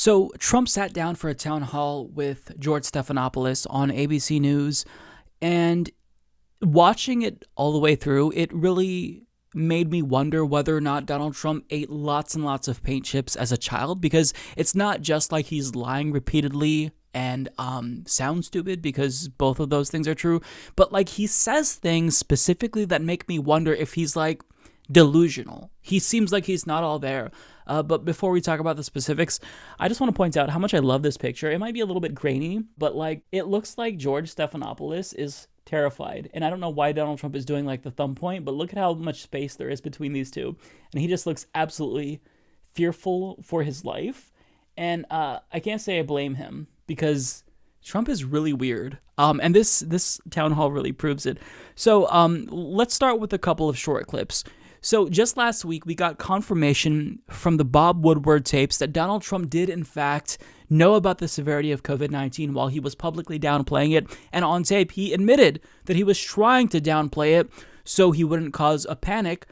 So Trump sat down for a town hall with George Stephanopoulos on ABC News, and watching it all the way through, it really made me wonder whether or not Donald Trump ate lots and lots of paint chips as a child, because it's not just like he's lying repeatedly and sounds stupid, because both of those things are true, but like he says things specifically that make me wonder if he's like delusional. He seems like he's not all there. But before we talk about the specifics, I just want to point out how much I love this picture. It might be a little bit grainy, but like it looks like George Stephanopoulos is terrified. And I don't know why Donald Trump is doing like the thumb point, but look at how much space there is between these two. And he just looks absolutely fearful for his life. And I can't say I blame him, because Trump is really weird. And this town hall really proves it. So let's start with a couple of short clips. So just last week, we got confirmation from the Bob Woodward tapes that Donald Trump did, in fact, know about the severity of COVID-19 while he was publicly downplaying it. And on tape, he admitted that he was trying to downplay it so he wouldn't cause a panic.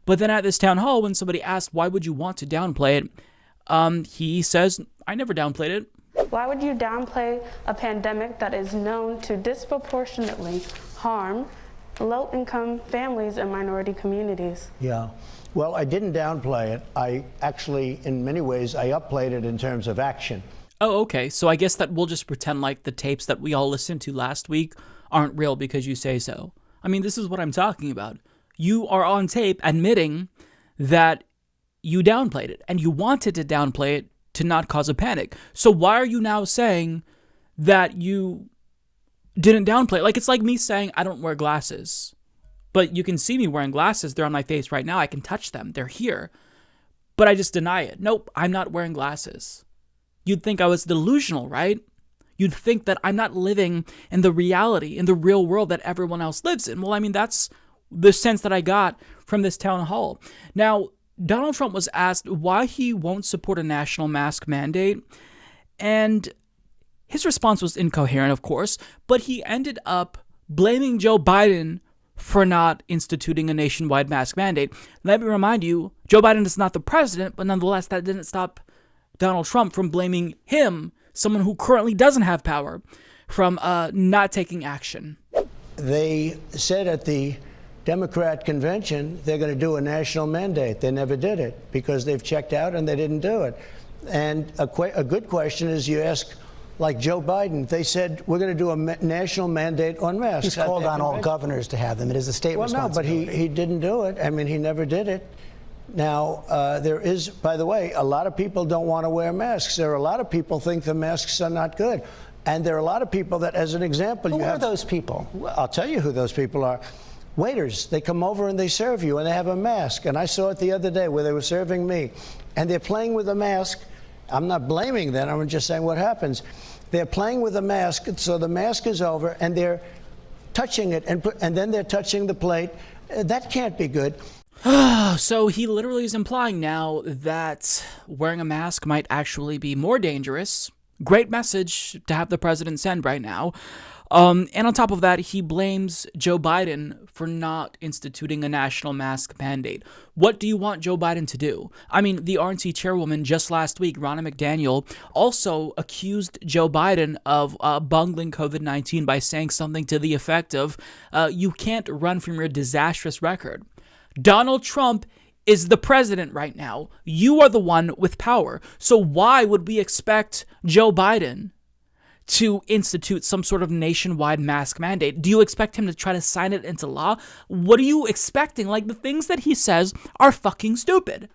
But then at this town hall, when somebody asked, why would you want to downplay it? He says, I never downplayed it. Why would you downplay a pandemic that is known to disproportionately harm low-income families and minority communities? Yeah. Well, I didn't downplay it. I actually, in many ways, I upplayed it in terms of action. Oh, okay. So I guess that we'll just pretend like the tapes that we all listened to last week aren't real because you say so. I mean, this is what I'm talking about. You are on tape admitting that you downplayed it, and you wanted to downplay it to not cause a panic. So why are you now saying that you didn't downplay it? Like, it's like me saying I don't wear glasses, but you can see me wearing glasses. They're on my face right now. I can touch them. They're here. But I just deny it. Nope, I'm not wearing glasses. You'd think I was delusional, right? You'd think that I'm not living in the reality, in the real world that everyone else lives in. Well, I mean, that's the sense that I got from this town hall. Now, Donald Trump was asked why he won't support a national mask mandate, and his response was incoherent, of course, but he ended up blaming Joe Biden for not instituting a nationwide mask mandate. Let me remind you, Joe Biden is not the president, but nonetheless, that didn't stop Donald Trump from blaming him, someone who currently doesn't have power, from not taking action. They said at the Democrat convention they're going to do a national mandate. They never did it because they've checked out and they didn't do it. And a good question is, you ask, like Joe Biden, they said, we're going to do a national mandate on masks. He's called on all governors to have them. It is a state responsibility. No, but he didn't do it. I mean, he never did it. Now, there is, by the way, a lot of people don't want to wear masks. There are a lot of people think the masks are not good. And there are a lot of people that, as an example, Who are those people? Well, I'll tell you who those people are. Waiters, they come over and they serve you and they have a mask. And I saw it the other day where they were serving me. And they're playing with a mask. I'm not blaming them. I'm just saying what happens. They're playing with a mask, so the mask is over, and they're touching it, and then they're touching the plate. That can't be good. So he literally is implying now that wearing a mask might actually be more dangerous. Great message to have the president send right now. And on top of that, he blames Joe Biden for not instituting a national mask mandate. What do you want Joe Biden to do? I mean, the RNC chairwoman just last week, Ronna McDaniel, also accused Joe Biden of bungling COVID-19 by saying something to the effect of, you can't run from your disastrous record. Donald Trump is the president right now. You are the one with power. So why would we expect Joe Biden to institute some sort of nationwide mask mandate? Do you expect him to try to sign it into law? What are you expecting? Like, the things that he says are fucking stupid.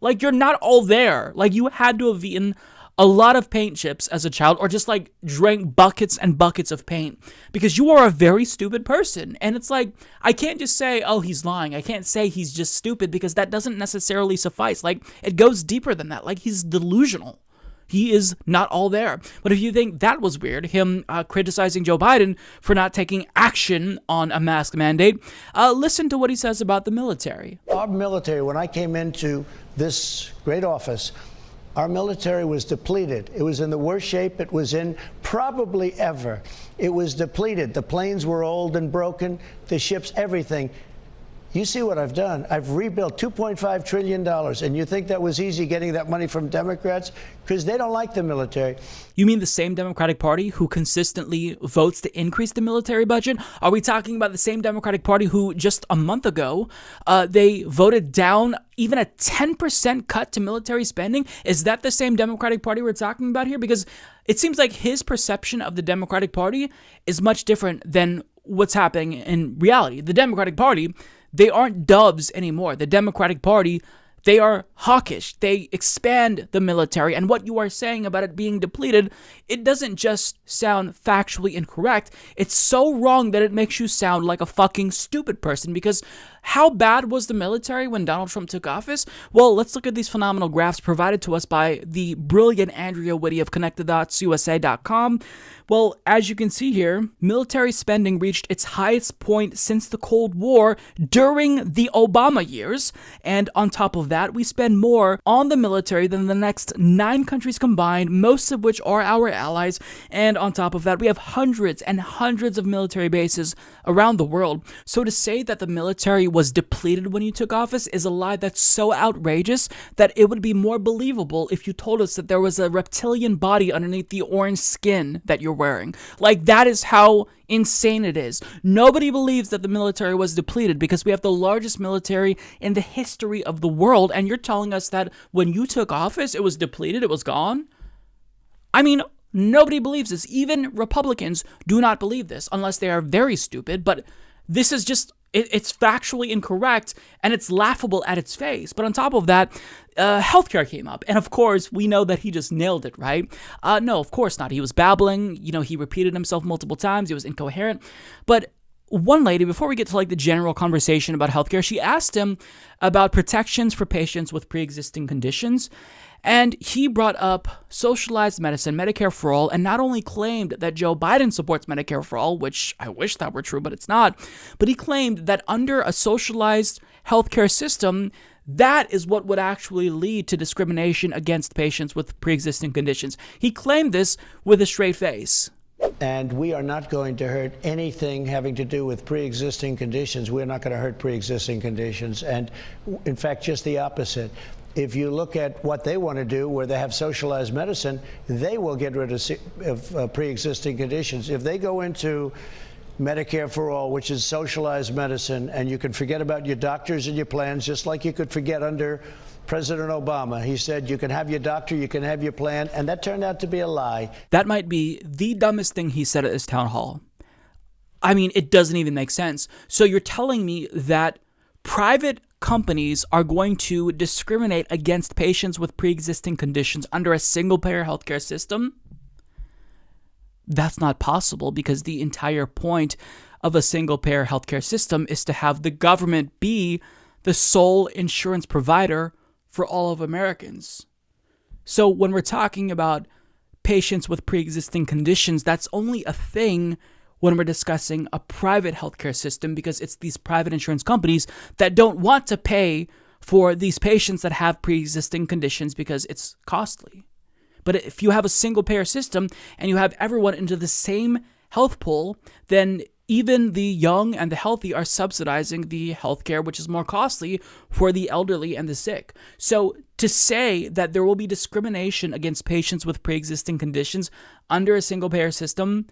Like, you're not all there. Like, you had to have eaten a lot of paint chips as a child, or just like drank buckets and buckets of paint, because you are a very stupid person. And it's like, I can't just say, oh, he's lying. I can't say he's just stupid, because that doesn't necessarily suffice. Like, it goes deeper than that. Like, he's delusional. He is not all there. But if you think that was weird, him criticizing Joe Biden for not taking action on a mask mandate, listen to what he says about the military. Our military, when I came into this great office, our military was depleted. It was in the worst shape it was in probably ever. It was depleted. The planes were old and broken, the ships, everything. You see what I've done. I've rebuilt $2.5 trillion. And you think that was easy getting that money from Democrats? Because they don't like the military. You mean the same Democratic Party who consistently votes to increase the military budget? Are we talking about the same Democratic Party who just a month ago, they voted down even a 10% cut to military spending? Is that the same Democratic Party we're talking about here? Because it seems like his perception of the Democratic Party is much different than what's happening in reality. The Democratic Party, they aren't doves anymore. The Democratic Party, they are hawkish. They expand the military. And what you are saying about it being depleted, it doesn't just sound factually incorrect. It's so wrong that it makes you sound like a fucking stupid person. Because how bad was the military when Donald Trump took office? Well, let's look at these phenomenal graphs provided to us by the brilliant Andrea Whitty of ConnectedDotsUSA.com. Well, as you can see here, military spending reached its highest point since the Cold War during the Obama years. And on top of that, we spend more on the military than the next 9 countries combined, most of which are our allies. And on top of that, we have hundreds and hundreds of military bases around the world. So to say that the military was depleted when you took office is a lie that's so outrageous that it would be more believable if you told us that there was a reptilian body underneath the orange skin that you're wearing. Like, that is how insane it is. Nobody believes that the military was depleted because we have the largest military in the history of the world, and you're telling us that when you took office, it was depleted, it was gone? I mean, nobody believes this. Even Republicans do not believe this unless they are very stupid, but this is just, it's factually incorrect, and it's laughable at its face. But on top of that, healthcare came up. And of course, we know that he just nailed it, right? No, of course not. He was babbling. You know, he repeated himself multiple times. He was incoherent. But one lady, before we get to like the general conversation about healthcare, she asked him about protections for patients with pre-existing conditions. And he brought up socialized medicine, Medicare for all, and not only claimed that Joe Biden supports Medicare for all, which I wish that were true, but it's not, but he claimed that under a socialized healthcare system, that is what would actually lead to discrimination against patients with pre-existing conditions. He claimed this with a straight face. And we are not going to hurt anything having to do with pre-existing conditions. We're not going to hurt pre-existing conditions. And in fact, just the opposite. If you look at what they want to do, where they have socialized medicine, they will get rid of pre-existing conditions. If they go into Medicare for all, which is socialized medicine, and you can forget about your doctors and your plans, just like you could forget under President Obama. He said you can have your doctor, you can have your plan, and that turned out to be a lie. That might be the dumbest thing he said at this town hall. I mean, it doesn't even make sense. So you're telling me that private companies are going to discriminate against patients with pre-existing conditions under a single-payer healthcare system? That's not possible, because the entire point of a single-payer healthcare system is to have the government be the sole insurance provider for all of Americans. So when we're talking about patients with pre-existing conditions, that's only a thing when we're discussing a private healthcare system, because it's these private insurance companies that don't want to pay for these patients that have pre-existing conditions because it's costly. But if you have a single payer system and you have everyone into the same health pool, then even the young and the healthy are subsidizing the healthcare, which is more costly for the elderly and the sick. So to say that there will be discrimination against patients with pre-existing conditions under a single payer system,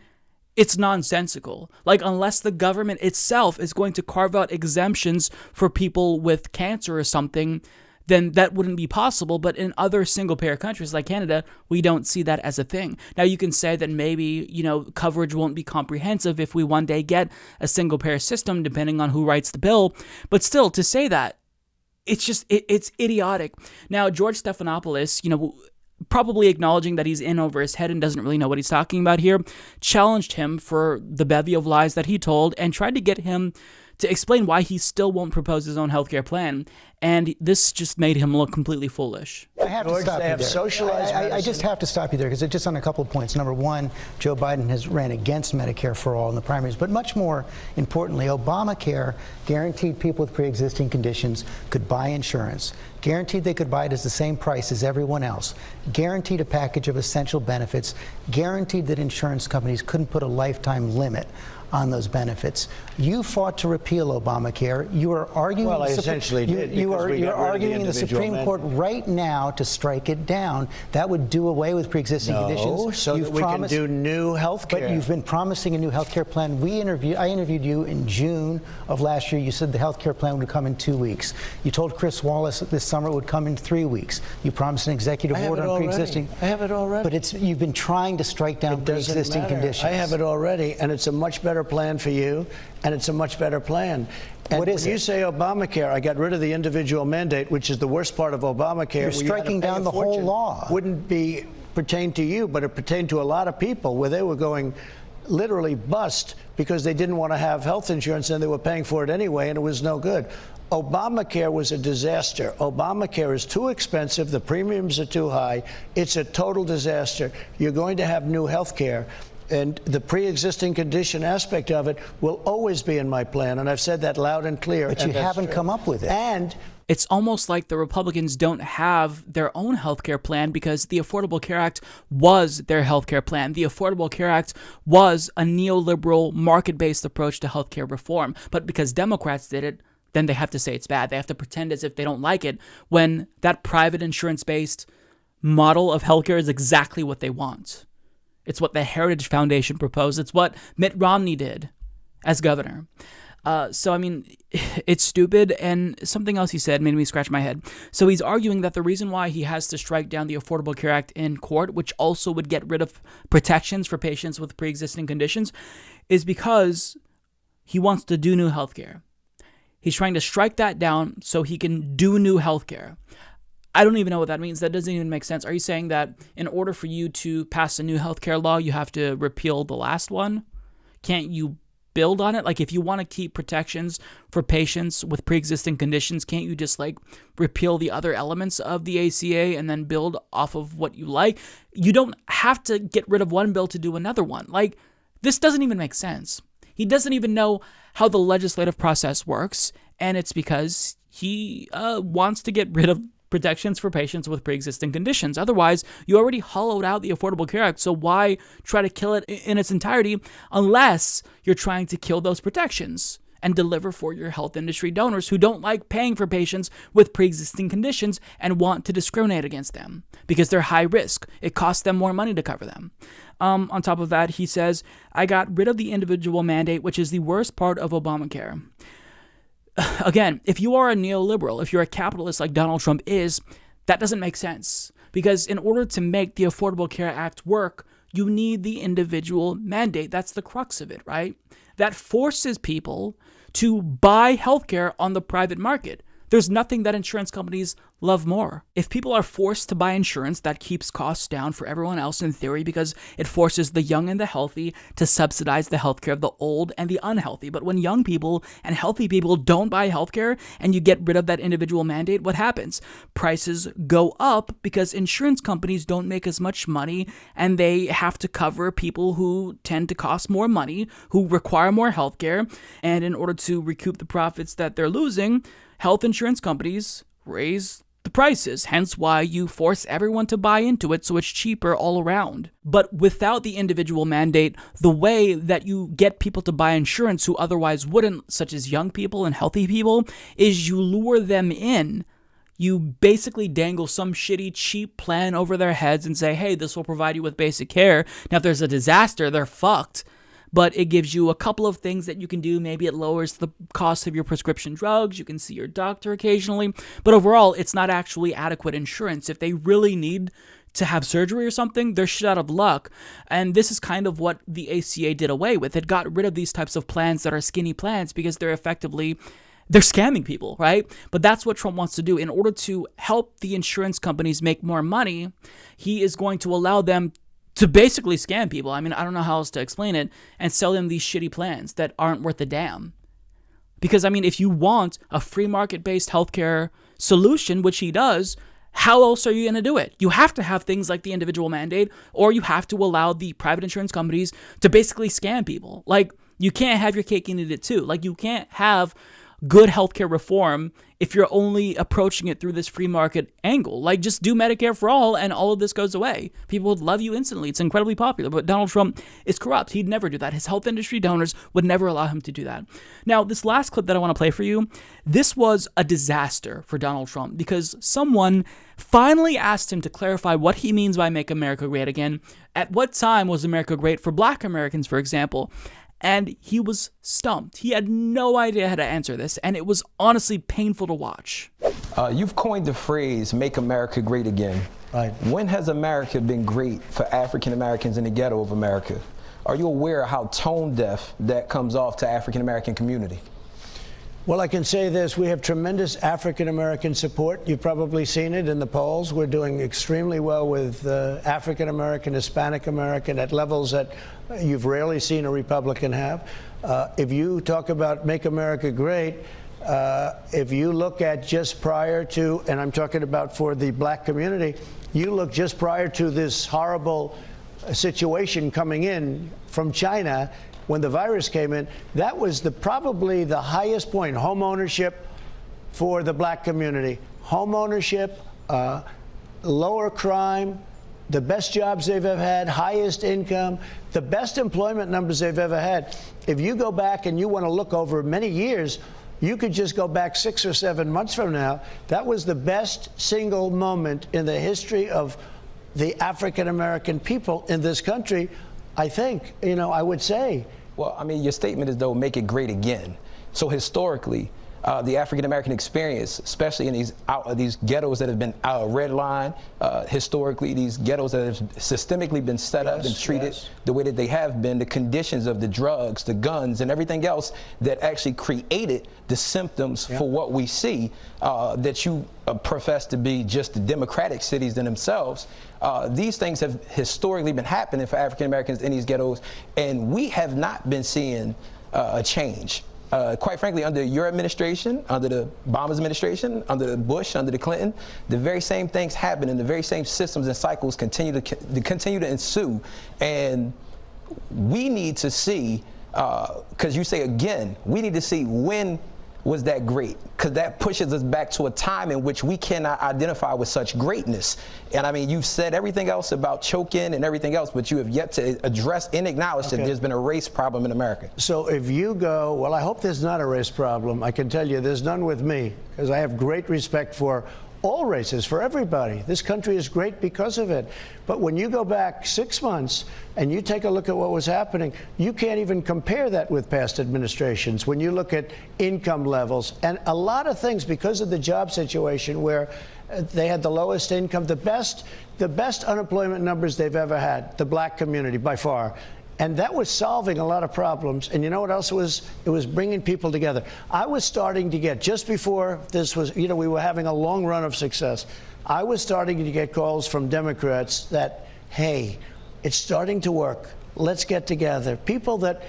it's nonsensical. Like, unless the government itself is going to carve out exemptions for people with cancer or something, then that wouldn't be possible. But in other single-payer countries like Canada, we don't see that as a thing. Now, you can say that maybe, coverage won't be comprehensive if we one day get a single-payer system, depending on who writes the bill. But still, to say that, it's idiotic. Now, George Stephanopoulos, probably acknowledging that he's in over his head and doesn't really know what he's talking about here, challenged him for the bevy of lies that he told and tried to get him to explain why he still won't propose his own healthcare plan. And this just made him look completely foolish. I have to stop you there. I just have to stop you there, because it's just on a couple of points. Number one, Joe Biden has ran against Medicare for all in the primaries. But much more importantly, Obamacare guaranteed people with pre-existing conditions could buy insurance, guaranteed they could buy it at the same price as everyone else, guaranteed a package of essential benefits, guaranteed that insurance companies couldn't put a lifetime limit on those benefits. You fought to repeal Obamacare. You are arguing. Well, I essentially did. You're arguing in the Supreme Court right now to strike it down. That would do away with pre-existing conditions. So that we can do new health care. But you've been promising a new health care plan. I interviewed you in June of last year. You said the health care plan would come in 2 weeks. You told Chris Wallace that this summer it would come in 3 weeks. You promised an executive order on pre-existing. I have it already. But you've been trying to strike down pre-existing conditions. I have it already, and it's a much better plan for you, and it's a much better plan. And what is when you say Obamacare, I got rid of the individual mandate, which is the worst part of Obamacare. You're striking down the whole law. Wouldn't pertain to you, but it pertained to a lot of people where they were going literally bust because they didn't want to have health insurance and they were paying for it anyway, and it was no good. Obamacare was a disaster. Obamacare is too expensive. The premiums are too high. It's a total disaster. You're going to have new health care. And the pre-existing condition aspect of it will always be in my plan. And I've said that loud and clear. But you haven't come up with it. And it's almost like the Republicans don't have their own healthcare plan because the Affordable Care Act was their healthcare plan. The Affordable Care Act was a neoliberal, market-based approach to healthcare reform. But because Democrats did it, then they have to say it's bad. They have to pretend as if they don't like it when that private insurance-based model of healthcare is exactly what they want. It's what the Heritage Foundation proposed. It's what Mitt Romney did as governor. So, I mean, it's stupid. And something else he said made me scratch my head. So he's arguing that the reason why he has to strike down the Affordable Care Act in court, which also would get rid of protections for patients with pre-existing conditions, is because he wants to do new healthcare. He's trying to strike that down so he can do new healthcare. I don't even know what that means. That doesn't even make sense. Are you saying that in order for you to pass a new healthcare law, you have to repeal the last one? Can't you build on it? Like, if you want to keep protections for patients with pre-existing conditions, can't you just repeal the other elements of the ACA and then build off of what you like? You don't have to get rid of one bill to do another one. This doesn't even make sense. He doesn't even know how the legislative process works, and it's because he wants to get rid of protections for patients with pre-existing conditions. Otherwise, you already hollowed out the Affordable Care Act, so why try to kill it in its entirety unless you're trying to kill those protections and deliver for your health industry donors who don't like paying for patients with pre-existing conditions and want to discriminate against them because they're high risk. It costs them more money to cover them. On top of that, he says, I got rid of the individual mandate, which is the worst part of Obamacare. Again, if you are a neoliberal, if you're a capitalist like Donald Trump is, that doesn't make sense. Because in order to make the Affordable Care Act work, you need the individual mandate. That's the crux of it, right? That forces people to buy healthcare on the private market. There's nothing that insurance companies love more. If people are forced to buy insurance, that keeps costs down for everyone else in theory because it forces the young and the healthy to subsidize the healthcare of the old and the unhealthy. But when young people and healthy people don't buy healthcare and you get rid of that individual mandate, what happens? Prices go up because insurance companies don't make as much money and they have to cover people who tend to cost more money, who require more healthcare. And in order to recoup the profits that they're losing, health insurance companies raise the prices, hence why you force everyone to buy into it so it's cheaper all around. But without the individual mandate, the way that you get people to buy insurance who otherwise wouldn't, such as young people and healthy people, is you lure them in. You basically dangle some shitty, cheap plan over their heads and say, hey, this will provide you with basic care. Now, if there's a disaster, they're fucked. But it gives you a couple of things that you can do. Maybe it lowers the cost of your prescription drugs. You can see your doctor occasionally. But overall, it's not actually adequate insurance. If they really need to have surgery or something, they're shit out of luck. And this is kind of what the ACA did away with. It got rid of these types of plans that are skinny plans because they're scamming people, right? But that's what Trump wants to do. In order to help the insurance companies make more money, he is going to allow them to basically scam people. I mean, I don't know how else to explain it, and sell them these shitty plans that aren't worth a damn. Because, I mean, if you want a free market-based healthcare solution, which he does, how else are you going to do it? You have to have things like the individual mandate, or you have to allow the private insurance companies to basically scam people. You can't have your cake and eat it too. You can't have good healthcare reform if you're only approaching it through this free market angle. Like, just do Medicare for all and all of this goes away. People would love you instantly. It's incredibly popular. But Donald Trump is corrupt. He'd never do that. His health industry donors would never allow him to do that. Now, this last clip that I want to play for you, this was a disaster for Donald Trump because someone finally asked him to clarify what he means by Make America Great Again. At what time was America great for Black Americans, for example? And he was stumped. He had no idea how to answer this, and it was honestly painful to watch. You've coined the phrase, make America great again. Right. When has America been great for African Americans in the ghetto of America? Are you aware of how tone deaf that comes off to African American community? Well, I can say this. We have tremendous African-American support. You've probably seen it in the polls. We're doing extremely well with African-American, Hispanic-American at levels that you've rarely seen a Republican have. If you talk about Make America Great, if you look at just prior to, and I'm talking about for the Black community, you look just prior to this horrible situation coming in from China, when the virus came in, that was probably the highest point, home ownership for the Black community. Home ownership, lower crime, the best jobs they've ever had, highest income, the best employment numbers they've ever had. If you go back and you want to look over many years, you could just go back 6 or 7 months from now. That was the best single moment in the history of the African American people in this country, I think, I would say. Well, I mean, your statement is, though, make it great again. So historically, the African-American experience, especially in these ghettos that have been redlined, historically, these ghettos that have systemically been set up and treated the way that they have been, the conditions of the drugs, the guns, and everything else that actually created the symptoms for what we see, that you profess to be just the democratic cities in themselves. These things have historically been happening for African Americans in these ghettos, and we have not been seeing a change. Quite frankly, under your administration, under the Obama's administration, under the Bush, under the Clinton, the very same things happen, and the very same systems and cycles continue to ensue. And we need to see, because you say again, we need to see when was that great, because that pushes us back to a time in which we cannot identify with such greatness. And I mean, you've said everything else about choking and everything else, but you have yet to address and acknowledge that there's been a race problem in America. So if you go, well, I hope there's not a race problem. I can tell you there's none with me, because I have great respect for all races, for everybody. This country is great because of it. But when you go back 6 months and you take a look at what was happening, you can't even compare that with past administrations. When you look at income levels and a lot of things, because of the job situation where they had the lowest income, the best unemployment numbers they've ever had, the Black community by far. And that was solving a lot of problems. And you know what else it was? It was bringing people together. I was starting to get, just before this was, we were having a long run of success. I was starting to get calls from Democrats that, hey, it's starting to work. Let's get together. People that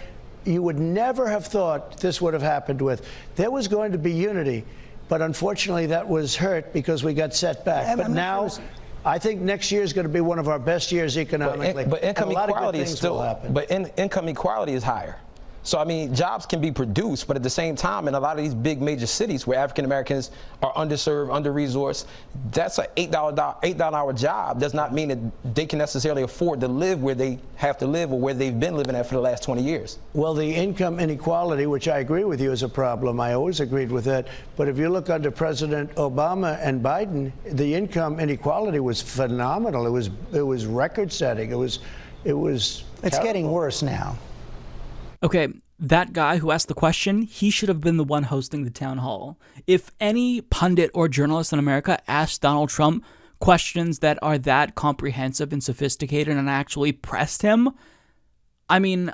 you would never have thought this would have happened with. There was going to be unity. But unfortunately, that was hurt because we got set back. But now, I think next year is going to be one of our best years economically. But income equality is still, happen. but income equality is higher. So, I mean, jobs can be produced, but at the same time, in a lot of these big major cities where African Americans are underserved, under-resourced, that's an $8 hour job. Does not mean that they can necessarily afford to live where they have to live or where they've been living at for the last 20 years. Well, the income inequality, which I agree with you, is a problem. I always agreed with that. But if you look under President Obama and Biden, the income inequality was phenomenal. It was record-setting. It's terrible. Getting worse now. Okay, that guy who asked the question, he should have been the one hosting the town hall. If any pundit or journalist in America asked Donald Trump questions that are that comprehensive and sophisticated and actually pressed him, I mean,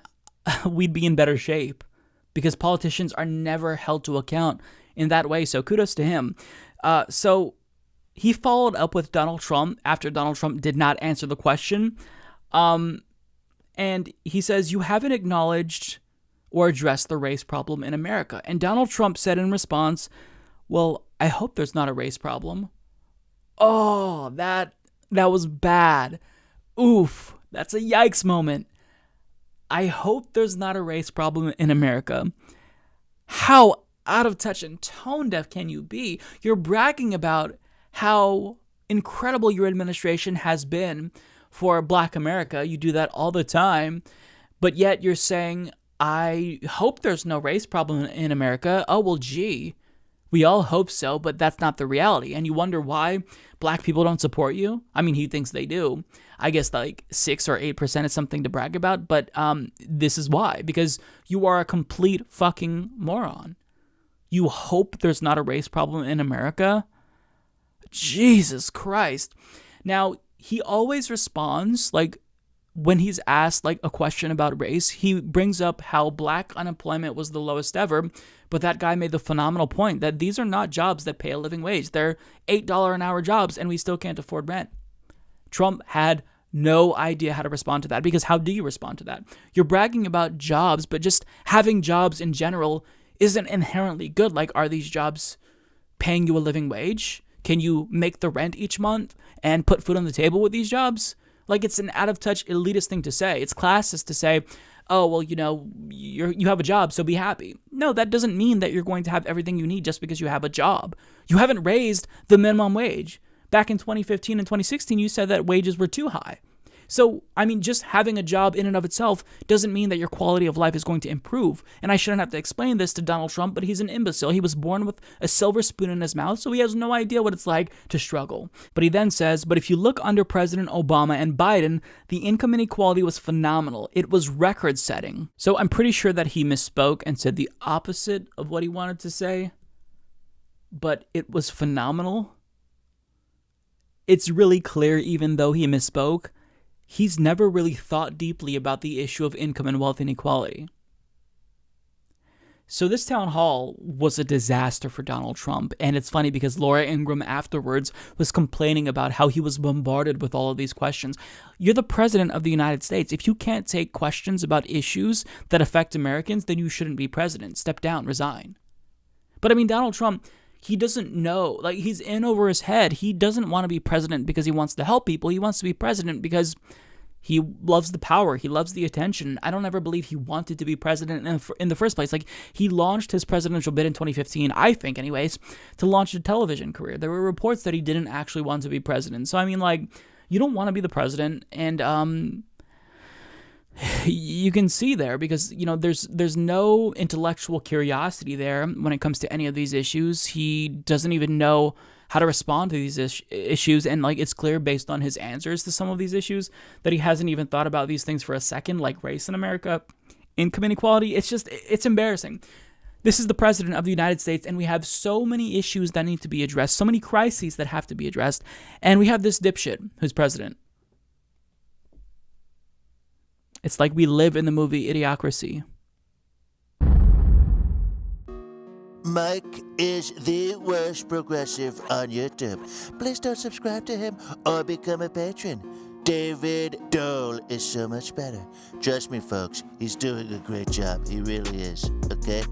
we'd be in better shape because politicians are never held to account in that way. So kudos to him. So he followed up with Donald Trump after Donald Trump did not answer the question. And he says, you haven't acknowledged or addressed the race problem in America. And Donald Trump said in response, well, I hope there's not a race problem. Oh, that was bad. Oof, that's a yikes moment. I hope there's not a race problem in America. How out of touch and tone deaf can you be? You're bragging about how incredible your administration has been for Black America. You do that all the time, but yet you're saying, I hope there's no race problem in America. Oh, well, gee, we all hope so, but that's not the reality. And you wonder why Black people don't support you? I mean, he thinks they do. I guess like 6 or 8% is something to brag about, but this is why. Because you are a complete fucking moron. You hope there's not a race problem in America? Jesus Christ. Now, he always responds, like, when he's asked, like, a question about race, he brings up how Black unemployment was the lowest ever, but that guy made the phenomenal point that these are not jobs that pay a living wage. They're $8 an hour jobs, and we still can't afford rent. Trump had no idea how to respond to that, because how do you respond to that? You're bragging about jobs, but just having jobs in general isn't inherently good. Like, are these jobs paying you a living wage? Can you make the rent each month and put food on the table with these jobs? Like, it's an out-of-touch elitist thing to say. It's classist to say, oh, well, you know, you have a job, so be happy. No, that doesn't mean that you're going to have everything you need just because you have a job. You haven't raised the minimum wage. Back in 2015 and 2016, you said that wages were too high. So, I mean, just having a job in and of itself doesn't mean that your quality of life is going to improve. And I shouldn't have to explain this to Donald Trump, but he's an imbecile. He was born with a silver spoon in his mouth, so he has no idea what it's like to struggle. But he then says, but if you look under President Obama and Biden, the income inequality was phenomenal. It was record-setting. So I'm pretty sure that he misspoke and said the opposite of what he wanted to say, but it was phenomenal. It's really clear, even though he misspoke, he's never really thought deeply about the issue of income and wealth inequality. So this town hall was a disaster for Donald Trump, and it's funny because Laura Ingraham afterwards was complaining about how he was bombarded with all of these questions. You're the president of the United States. If you can't take questions about issues that affect Americans, then you shouldn't be president. Step down, resign. But I mean, Donald Trump, he doesn't know, like, he's in over his head. He doesn't want to be president because he wants to help people. He wants to be president because he loves the power. He loves the attention. I don't ever believe he wanted to be president in the first place. Like, he launched his presidential bid in 2015, I think anyways, to launch a television career. There were reports that he didn't actually want to be president. So, I mean, like, you don't want to be the president, and you can see there because, you know, there's no intellectual curiosity there when it comes to any of these issues. He doesn't even know how to respond to these issues, and like, it's clear based on his answers to some of these issues that he hasn't even thought about these things for a second, like race in America, income inequality. It's embarrassing. This is the president of the United States, and we have so many issues that need to be addressed, so many crises that have to be addressed, and we have this dipshit who's president. It's like we live in the movie Idiocracy. Mike is the worst progressive on YouTube. Please don't subscribe to him or become a patron. David Dole is so much better. Trust me, folks, he's doing a great job. He really is, okay?